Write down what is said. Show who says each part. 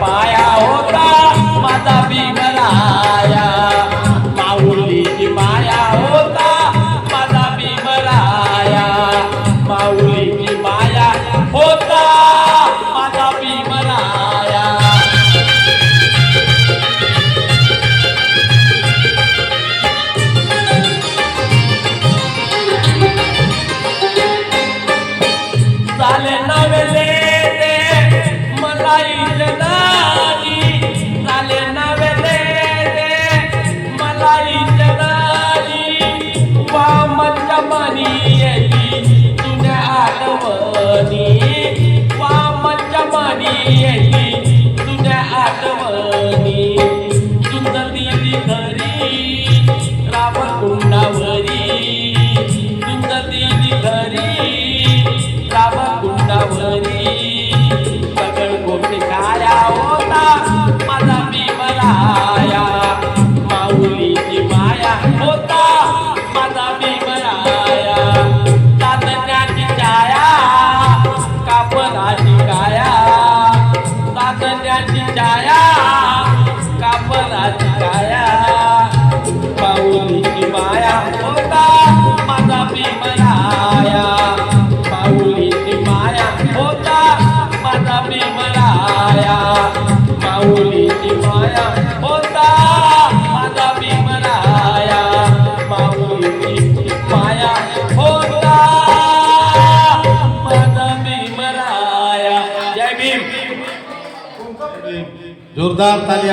Speaker 1: पाया होता माझा भीमराया, माऊलीची माया होता माझा भीमराया, माऊलीची माया होता माझा भीमराया. झाले नवले मला इजनानी, झाले नवले मला इजनानी, वामच्या मनी येती तुझ्या आठवणी, वामच्या मनी येती तुझ्या आठवणी. सुंदर दिली घरी रामकुंडावरी, सुंदर दिली घरी रामकुंडावरी, सगळ गोष्टी खाया होता माझा भीमराया, माऊलीची माया होता माझा भीमराया. साधण्याची छाया कापराची काया, साधण्याची छाया कापराची काया, माऊलीची माया होता माझा भीमराया, माऊलीची माया होता माझा भीमराया, माऊलीची माया होता माझा भीमराया, माऊलीची माया होता माझा भीमराया. जय भीम.
Speaker 2: जोरदार ताली.